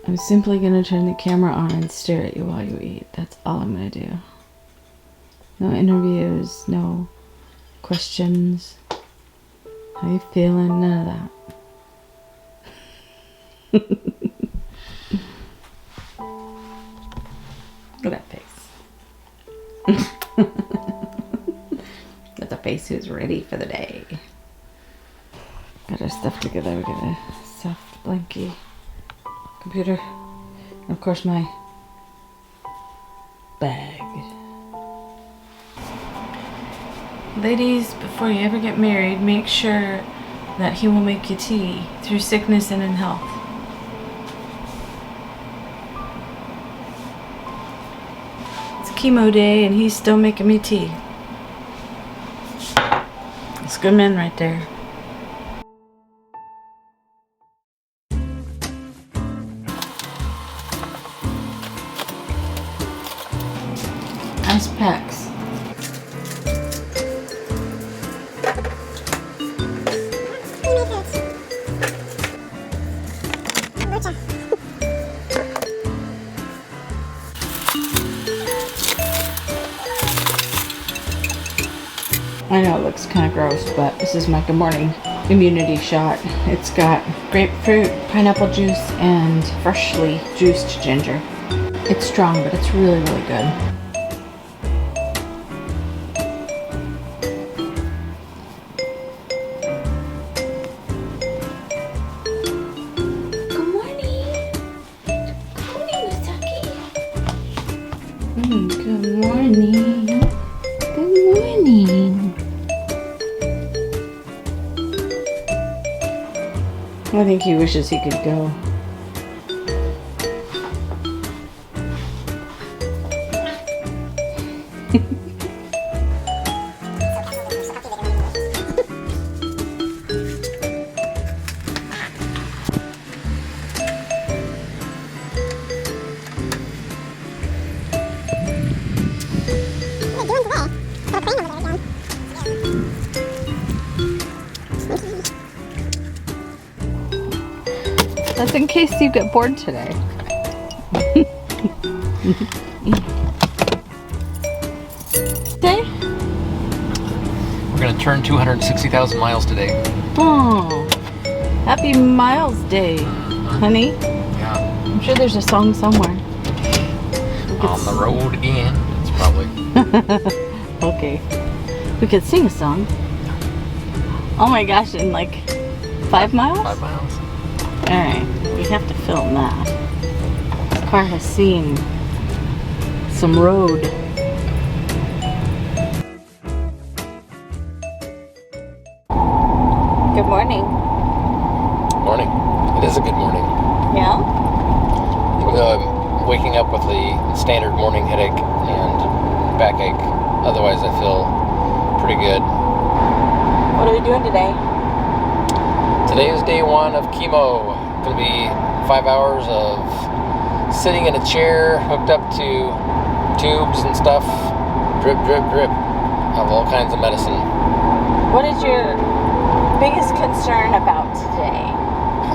I'm simply going to turn the camera on and stare at you while you eat. That's all I'm going to do. No interviews, no questions. How you feeling? None of that. Look at that face. That's a face who's ready for the day. Got our stuff together. We got a soft blankie, computer, and of course my bag. Ladies, before you ever get married, make sure that he will make you tea through sickness and in health. It's chemo day and he's still making me tea. It's good men right there. Ice packs. I know it looks kind of gross, but this is my good morning immunity shot. It's got grapefruit, pineapple juice, and freshly juiced ginger. It's strong, but it's really, really good. Good morning. Good morning, Misaki. Good morning. Good morning. I think he wishes he could go. That's in case you get bored today. We're gonna turn 260,000 miles today. Oh, happy Miles Day, honey. Yeah. I'm sure there's a song somewhere. On the road again. It's probably. Okay. We could sing a song. Oh my gosh, in like 5 miles? 5 miles. Alright, we have to film that. This car has seen some road. Good morning. Morning. It is a good morning. Yeah? Even though I'm waking up with the standard morning headache and backache, otherwise I feel pretty good. What are we doing today? Today is day 1 of chemo. Gonna be 5 hours of sitting in a chair hooked up to tubes and stuff. Drip, drip, drip of all kinds of medicine. What is your biggest concern about today?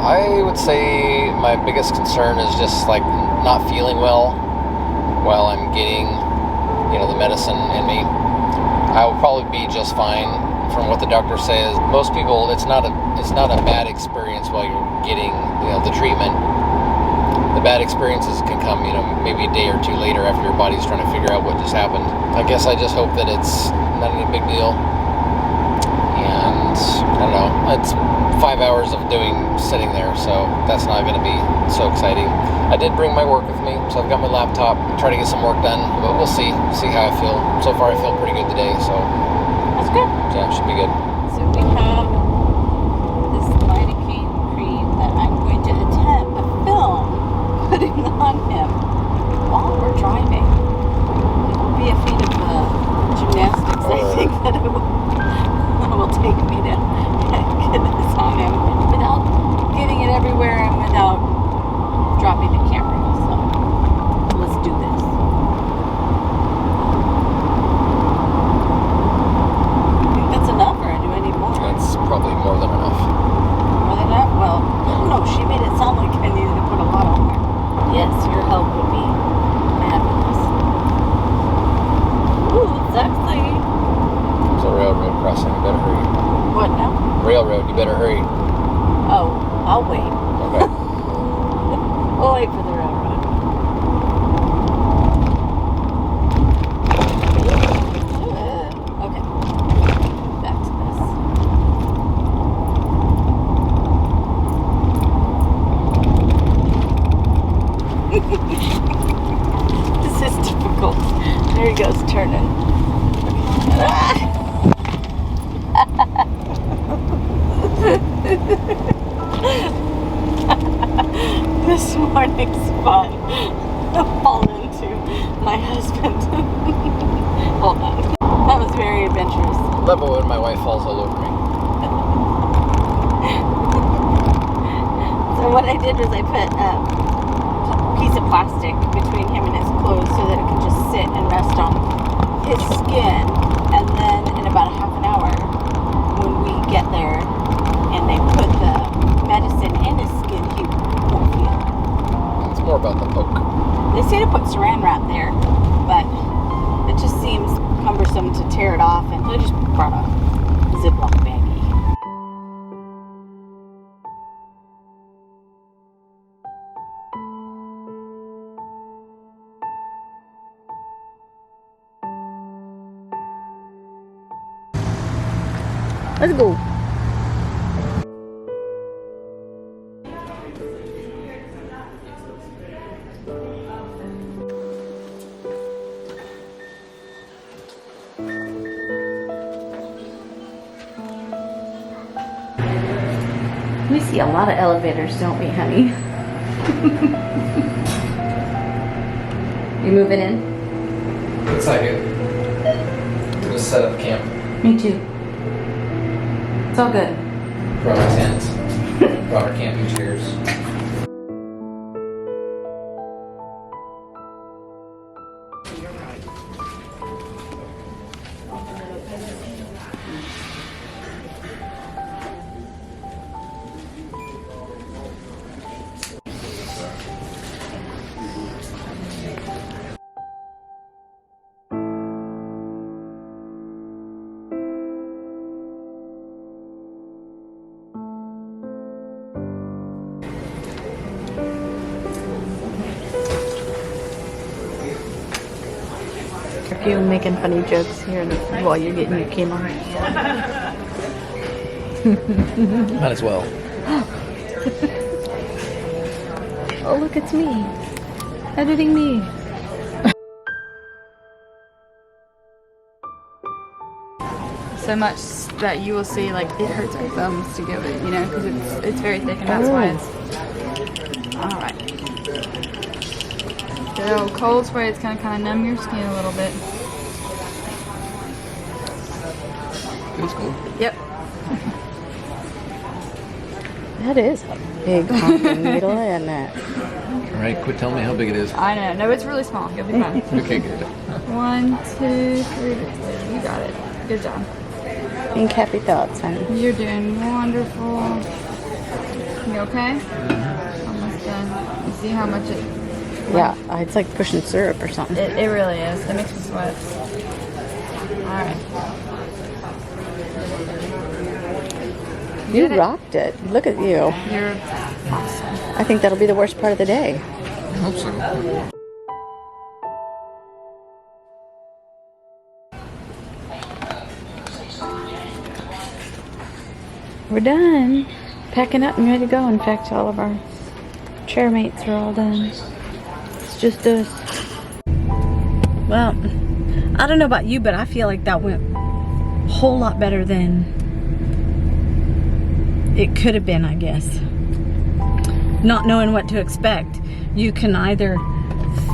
I would say my biggest concern is just like not feeling well while I'm getting, the medicine in me. I will probably be just fine. From what the doctor says, most people, it's not a bad experience while you're getting, the treatment. The bad experiences can come, maybe a day or two later after your body's trying to figure out what just happened. I guess I just hope that it's not any big deal. And I don't know, it's 5 hours of sitting there, so that's not going to be so exciting. I did bring my work with me, so I've got my laptop, try to get some work done, but we'll see how I feel. So far I feel pretty good today, so. That's good. Yeah, it should be good. So we have this lidocaine cream that I'm going to attempt a film putting on him while we're driving. It will be a feat of gymnastics, I think, that it will take me to get this on him without getting it everywhere and without dropping the camera. So let's do this. Enough, or do I railroad. You better hurry. Oh, I'll wait. Okay. We'll wait for the railroad. Okay. Back to this. This is difficult. There he goes, turning. This morning's fun. I'll fall into my husband. Hold on. That was very adventurous. Love it when my wife falls all over me. So what I did was I put a piece of plastic between him and his clothes so that it could just sit and rest on his skin. And then in about a half an hour, when we get there and they put the medicine in his skin, he won't feel it. It's more about the poke. They say to put saran wrap there, but it just seems cumbersome to tear it off, and I just brought a Ziploc baggie. Let's go. We see a lot of elevators, don't we, honey? You moving in? It's like it. Just set up camp. Me too. It's all good. Brought our tents. Brought our camping chairs. You making funny jokes here while you're getting your chemo. Might as well. Oh, look, it's me. Editing me. So much that you will see, like, it hurts my thumbs to give it, you know, because it's very thick, and that's why it's... Alright. So cold spray is going to kind of numb your skin a little bit. Feels cool. Yep. That is a big honking needle, isn't it? Alright, quit telling me how big it is. I know. No, it's really small. You'll be fine. Okay, good. 1, 2, 3. You got it. Good job. Think happy thoughts, honey. You're doing wonderful. You okay? Almost done. You see how much it... Yeah, it's like pushing syrup or something. It really is. It makes me sweat. Alright. You rocked it. Look at you. You're awesome. I think that'll be the worst part of the day. I hope so. We're done. Packing up and ready to go. In fact, all of our chair mates are all done. It's just us. Well, I don't know about you, but I feel like that went a whole lot better than it could have been, I guess. Not knowing what to expect. You can either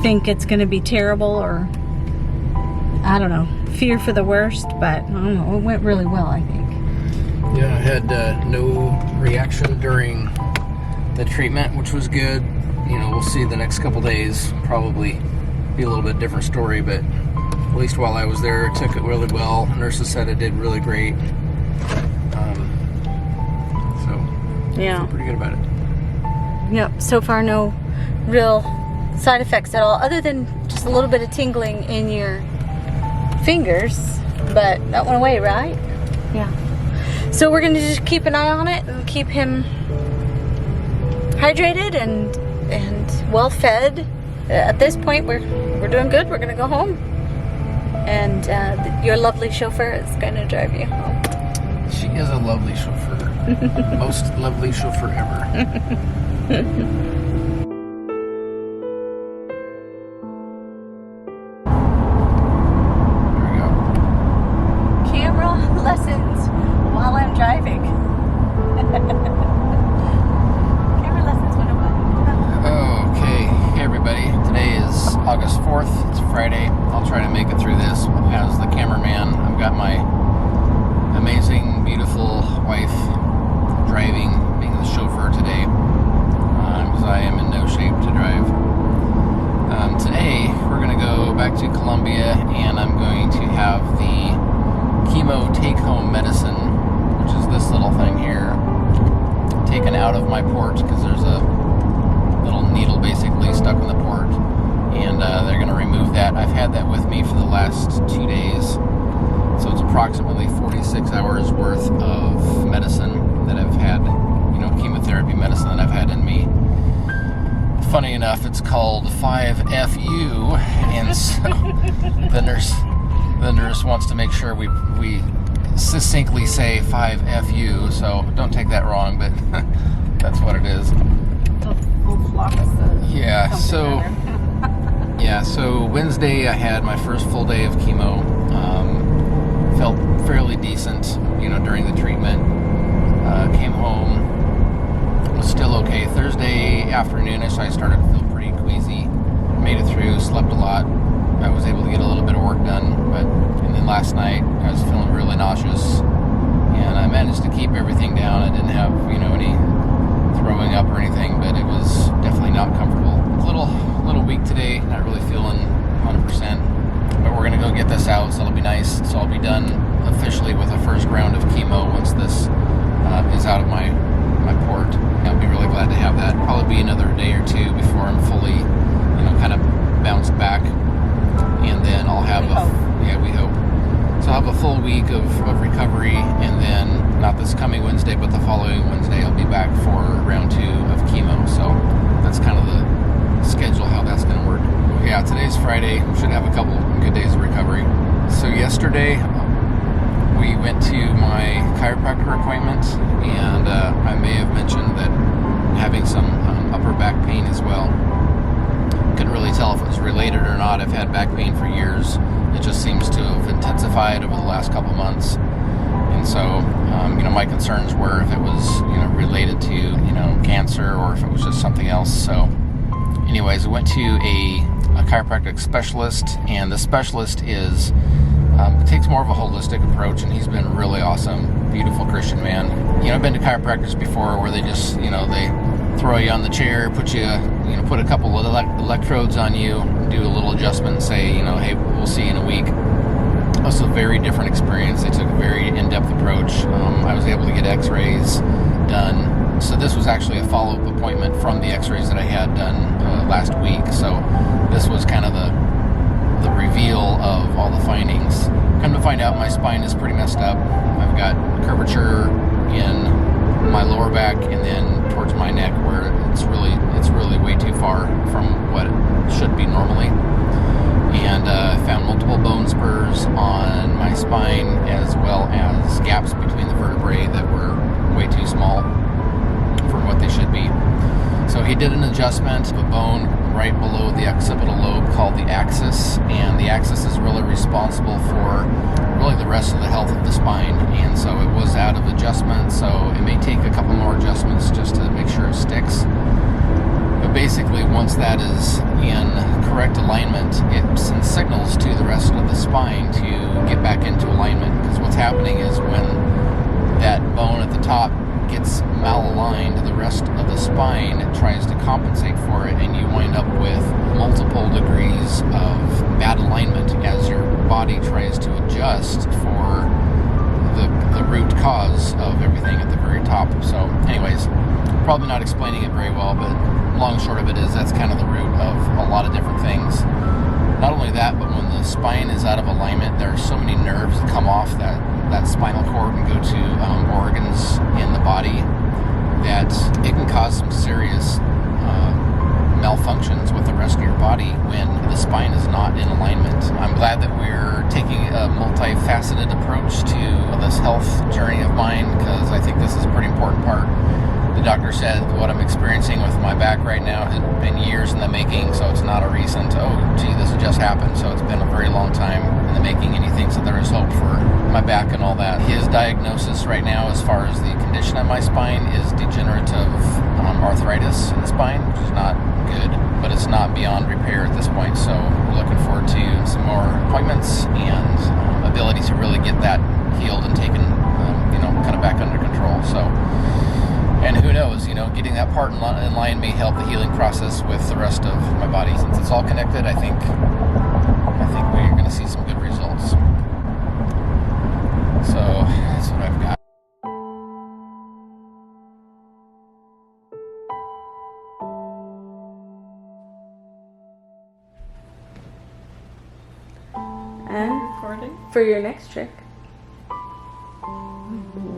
think it's going to be terrible or, I don't know, fear for the worst, but I don't know, it went really well, I think. Yeah, I had no reaction during the treatment, which was good. You know, we'll see the next couple days. Probably be a little bit different story, but at least while I was there, it took it really well. Nurses said it did really great. So, Yeah. I feel pretty good about it. Yep, so far no real side effects at all, other than just a little bit of tingling in your fingers, but that went away, right? Yeah. So we're gonna just keep an eye on it and keep him hydrated and well fed. At this point, we're doing good. We're gonna go home, and your lovely chauffeur is gonna drive you home. She is a lovely chauffeur. Most lovely chauffeur ever. Lessons while I'm driving. Camera lessons 101. Okay, hey everybody. Today is August 4th. It's Friday. I'll try to make it through this as the cameraman. I've got my amazing, beautiful wife driving, being the chauffeur today, because I am in no shape to drive. Today, we're going to go back to Colombia, and I'm going to have the chemo take-home medicine, which is this little thing here, taken out of my port because there's a little needle basically stuck in the port, and they're going to remove that. I've had that with me for the last 2 days, so it's approximately 46 hours worth of medicine that I've had, chemotherapy medicine that I've had in me. Funny enough, it's called 5FU, and so the nurse wants to make sure we succinctly say 5FU, so don't take that wrong, but that's what it is. So Wednesday I had my first full day of chemo. Felt fairly decent, during the treatment. Came home, was still okay. Thursday afternoonish I started to feel pretty queasy. Made it through, slept a lot. I was able to get a little bit of work done, and then last night I was feeling really nauseous, and I managed to keep everything down. I didn't have, any throwing up or anything, but it was definitely not comfortable. A little weak today, not really feeling 100%, but we're gonna go get this out, so it'll be nice. So I'll be done officially with the first round of chemo once this is out of my port. I'll be really glad to have that. Probably be another day or two before I'm fully, kind of bounced back. And then I'll have we hope. So I'll have a full week of recovery, and then not this coming Wednesday, but the following Wednesday I'll be back for round 2 of chemo. So that's kind of the schedule, how that's going to work. Yeah, today's Friday. We should have a couple good days of recovery. So yesterday we went to my chiropractor appointment, and I may have mentioned that having some upper back pain as well. Couldn't really tell if it was related or not. I've had back pain for years. It just seems to have intensified over the last couple months. And so, my concerns were if it was, related to, cancer, or if it was just something else. So anyways, I went to a chiropractic specialist, and the specialist is, takes more of a holistic approach, and he's been really awesome. Beautiful Christian man. I've been to chiropractors before where they just, they throw you on the chair, put a couple of electrodes on you, do a little adjustment, and say, hey, we'll see you in a week. It was a very different experience. They took a very in-depth approach. I was able to get x-rays done. So this was actually a follow-up appointment from the x-rays that I had done last week. So this was kind of the reveal of all the findings. Come to find out, my spine is pretty messed up. I've got curvature in my lower back, and then towards my neck, where it's really way too far from what it should be normally. And I found multiple bone spurs on my spine, as well as gaps between the vertebrae that were way too small for what they should be. So he did an adjustment of a bone right below the occipital lobe called the axis, and the axis is really responsible for really the rest of the health of the spine. And so it was out of adjustment, so it may take a couple more adjustments just to make sure it sticks. But basically, once that is in correct alignment, it sends signals to the rest of the spine to get back into alignment. Because what's happening is when that bone at the top gets malaligned, the rest of the spine tries to compensate for it, and you wind up with multiple degrees of bad alignment as your body tries to adjust for the root cause of everything at the very top. So anyways, probably not explaining it very well, but long and short of it is that's kind of the root of a lot of different things. Not only that, but when the spine is out of alignment, there are so many nerves that come off that that spinal cord and go to organs in the body, that it can cause some serious malfunctions with the rest of your body when the spine is not in alignment. I'm glad that we're taking a multifaceted approach to this health journey of mine, because I think this is a pretty important part. The doctor said what I'm experiencing with my back right now has been years in the making, so it's not a recent, oh gee, this has just happened. So it's been a very long time in the making, and he thinks that there is hope for my back and all that. His diagnosis right now, as far as the condition of my spine, is degenerative arthritis in the spine, which is not good, but it's not beyond repair at this point. So we're looking forward to some more appointments and ability to really get that healed and taken, kind of back under control. So. And who knows, getting that part in line may help the healing process with the rest of my body. Since it's all connected, I think we're going to see some good results. So that's what I've got. And for your next trick,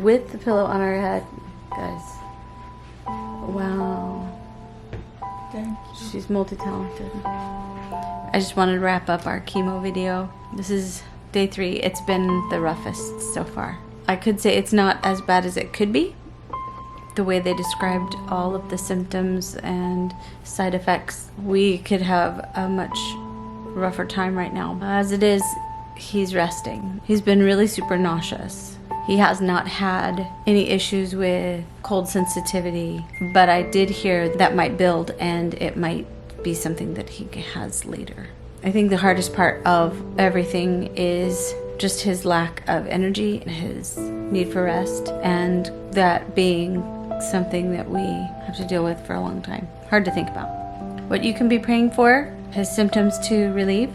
with the pillow on our head, guys. Wow. Thank you. She's multi-talented. I just wanted to wrap up our chemo video. This is day 3. It's been the roughest so far. I could say it's not as bad as it could be. The way they described all of the symptoms and side effects, we could have a much rougher time right now. As it is, he's resting. He's been really super nauseous. He has not had any issues with cold sensitivity, but I did hear that might build and it might be something that he has later. I think the hardest part of everything is just his lack of energy, his need for rest, and that being something that we have to deal with for a long time. Hard to think about. What you can be praying for, his symptoms to relieve,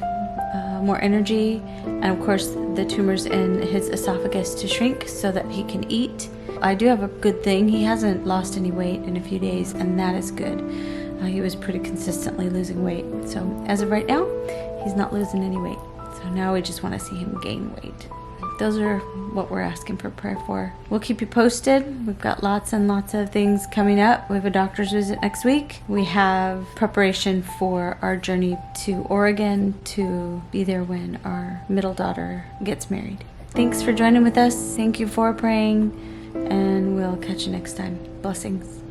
more energy, and of course the tumors in his esophagus to shrink so that he can eat. I do have a good thing. He hasn't lost any weight in a few days, and that is good. He was pretty consistently losing weight. So as of right now, he's not losing any weight. So now we just want to see him gain weight. Those are what we're asking for prayer for. We'll keep you posted. We've got lots and lots of things coming up. We have a doctor's visit next week. We have preparation for our journey to Oregon to be there when our middle daughter gets married. Thanks for joining with us. Thank you for praying, and we'll catch you next time. Blessings.